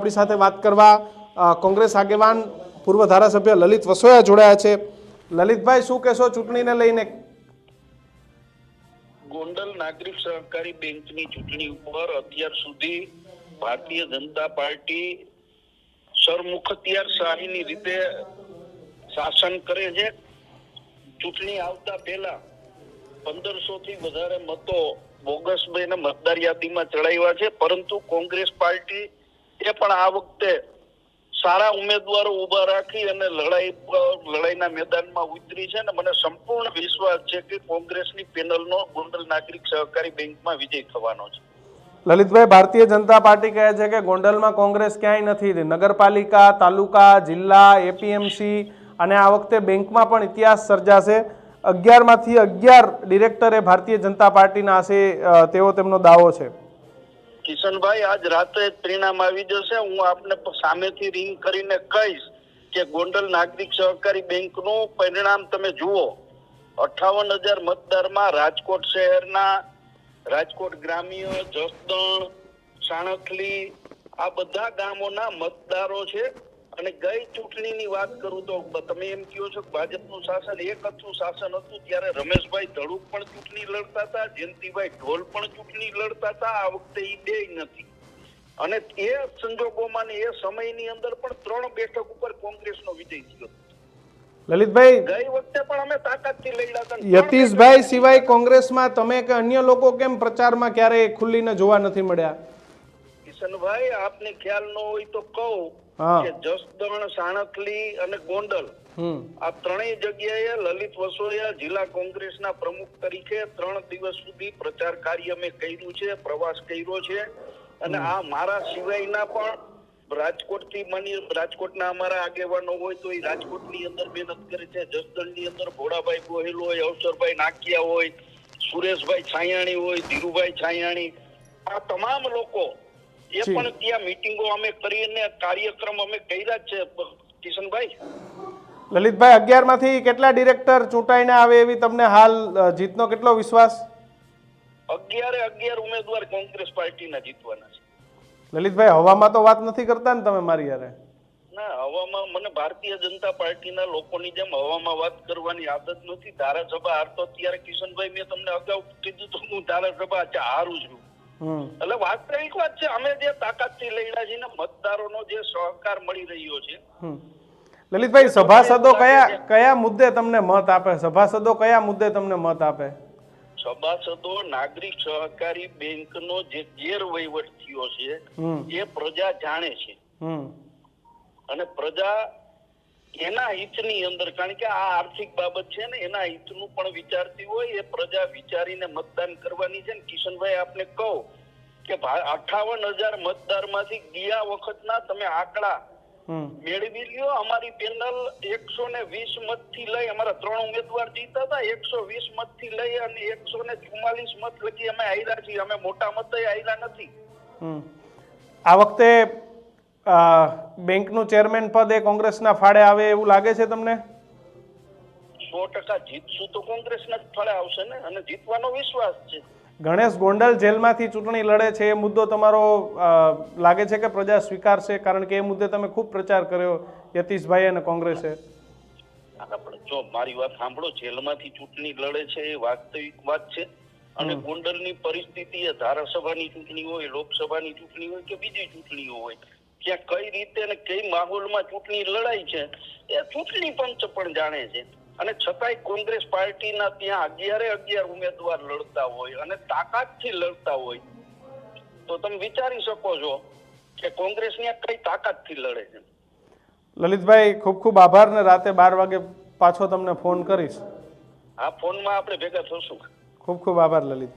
આપણી સાથે વાત કરવા કોંગ્રેસ આગેવાન પૂર્વ ધારાસભ્ય લલિત વસોયા જોડાયા છે। લલિતભાઈ, શું કહેશો ચૂંટણીને લઈને? ગોંડલ નાગરિક સહકારી બેંકની ચૂંટણી ઉપર અત્યાર સુધી ભારતીય જનતા પાર્ટી સરમુખત્યારશાહીની રીતે શાસન કરે છે। ચૂંટણી આવતા પહેલા 1500 થી વધારે મતો બોગસ બને મતદાર યાદીમાં ચડાવ્યા છે, પરંતુ કોંગ્રેસ પાર્ટી એ પણ આ વખતે સારા ઉમેદવારો ઉભા રાખી અને લડાઈના મેદાનમાં ઉતરી છે અને મને સંપૂર્ણ વિશ્વાસ છે કે કોંગ્રેસની પેનલનો ગોંડલ નાગરિક સહકારી બેંકમાં વિજય થવાનો છે। લલિતભાઈ, ભારતીય જનતા પાર્ટી કહે છે કે ગોંડલમાં કોંગ્રેસ ક્યાંય નથી, નગરપાલિકા, તાલુકા, જિલ્લા, એપીએમસી અને આ વખતે બેંકમાં પણ ઇતિહાસ સર્જાશે। 11માંથી 11 ડિરેક્ટરે ભારતીય જનતા પાર્ટીના હશે તેવો તેમનો દાવો છે। કિશનભાઈ, આજ રાતે પરિણામ આવી જશે। હું આપને સામેથી રિંગ કરીને કહીશ કે ગોંડલ નાગરિક સહકારી બેંકનું પરિણામ તમે જુઓ। 58,000 મતદારમાં રાજકોટ શહેરના, રાજકોટ ગ્રામ્ય, જસદણ, સાણખલી આ બધા ગામોના મતદારો છે। અને ગઈ ચૂંટણીની વાત કરું તો તમે એમ કહો છો કે ભાજપનું શાસન એકહથ્થું શાસન હતું, ત્યારે રમેશભાઈ ધડુક પણ ચૂંટણી લડતા હતા, જયંતિભાઈ ઢોલ પણ ચૂંટણી લડતા હતા। આ વખતે એ બે નથી, અને એ સંજોગોમાં એ સમયની અંદર પણ 3 બેઠક ઉપર કોંગ્રેસનો વિજય થયો। લલિતભાઈ, ગઈ વખતે પણ અમે તાકાતથી લડ્યા હતા। યતીશભાઈ સિવાય કોંગ્રેસમાં તમે કે અન્ય લોકો કેમ પ્રચારમાં ક્યારેય ખુલ્લીને જોવા નથી મળ્યા? કિશનભાઈ, આપને ખ્યાલ ન હોય તો કહું કે જસદણ, સાણખલી અને ગોંડલ આ ત્રણેય જગ્યાએ લલિત વસોયા જિલ્લા કોંગ્રેસના પ્રમુખ તરીકે 3 દિવસ સુધી પ્રચાર કાર્ય અમે કર્યું છે, પ્રવાસ કર્યો છે। અને આ મારા સિવાયના પણ રાજકોટના અમારા આગેવાનો હોય તો એ રાજકોટની અંદર મહેનત કરે છે, જસદણની અંદર ભોળાભાઈ ગોહિલ હોય, અવસરભાઈ નાકિયા હોય, સુરેશભાઈ છાયાણી હોય, ધીરુભાઈ છાયાણી, આ તમામ લોકો એ પણ ત્યાં મીટિંગો અમે કરીને કાર્યક્રમ અમે કર્યા છે। કિશનભાઈ, લલિતભાઈ, 11માંથી કેટલા ડિરેક્ટર ચૂંટાઈને આવે એવી તમને હાલ જીતનો કેટલો વિશ્વાસ? 11 ઉમેદવાર કોંગ્રેસ પાર્ટીના જીતવાના છે। લલિતભાઈ, હવામાં તો વાત નથી કરતા ને તમે મારી યારે? ના, હવામાં મને ભારતીય જનતા પાર્ટીના લોકોની જેમ હવામાં વાત કરવાની આદત નથી। ધારાસભા હારતો ત્યારે કિશનભાઈ મેં તમને અગાઉ કીધું તો હું ધારાસભા હારું છું, એટલે વાસ્તવિક વાત છે। અમે જે તાકાતથી લડ્યા છીએ ને મતદારોનો જે સહકાર મળી રહ્યો છે। લલિતભાઈ, સભાસદો કયા મુદ્દે તમને મત આપે? સભાસદો કયા મુદ્દે તમને મત આપે? સભાસદો નાગરિક સહકારી બેંકનો જે ગેરવહીવટ થયો છે એ પ્રજા જાણે છે, અને પ્રજા એના હિતની અંદર, કારણ કે આ આર્થિક બાબત છે ને એના હિતનું પણ વિચારતી હોય, એ પ્રજા વિચારીને મતદાન કરવાની છે। કિશનભાઈ, આપને કહું કે 58,000 મતદારમાંથી ગયા વખતના તમે આંકડા મેળવી લ્યો। અમારી પેનલ 120 મતથી લઈ, અમારા 3 ઉમેદવાર જીતા હતા, 120 મતથી લઈ અને 144 મત લગી અમે હાર્યા છીએ। અમે મોટા મતે હાર્યા નથી। આ વખતે બેંકનું ચેરમેન પદ એ કોંગ્રેસના ફાળે આવે એવું લાગે છે તમને? 100% જીતશું તો કોંગ્રેસના જ ફાળે આવશે ને, અને જીતવાનો વિશ્વાસ છે। ગણેશ ગોંડલ જેલમાંથી ચૂંટણી લડે છે, એ મુદ્દો તમારો લાગે છે કે પ્રજા સ્વીકારશે? કારણ કે એ મુદ્દે તમે ખૂબ પ્રચાર કર્યો યતીશભાઈ અને કોંગ્રેસે। જો મારી વાત સાંભળો, જેલમાંથી ચૂંટણી લડે છે એ વાસ્તવિક વાત છે, અને ગોંડલની પરિસ્થિતિ એ ધારાસભાની ચૂંટણી હોય, લોકસભાની ચૂંટણી હોય કે બીજી ચૂંટણીઓ હોય, ત્યાં કઈ રીતે અને કઈ માહોલમાં ચૂંટણી લડાઈ છે એ ચૂંટણી પંચ પણ જાણે છે। અને છતાંય કોંગ્રેસ પાર્ટીના ત્યાં 11 ઉમેદવાર લડતા હોય અને તાકાતથી લડતા હોય, તો તમે વિચારી શકો છો કે કોંગ્રેસ ત્યાં કઈ તાકાતથી લડે છે। લલિતભાઈ, ખૂબ ખૂબ આભાર, ને રાતે 12 વાગે પાછો તમને ફોન કરીશ। આ ફોનમાં આપણે ભેગા થશું। ખૂબ ખૂબ આભાર લલિત।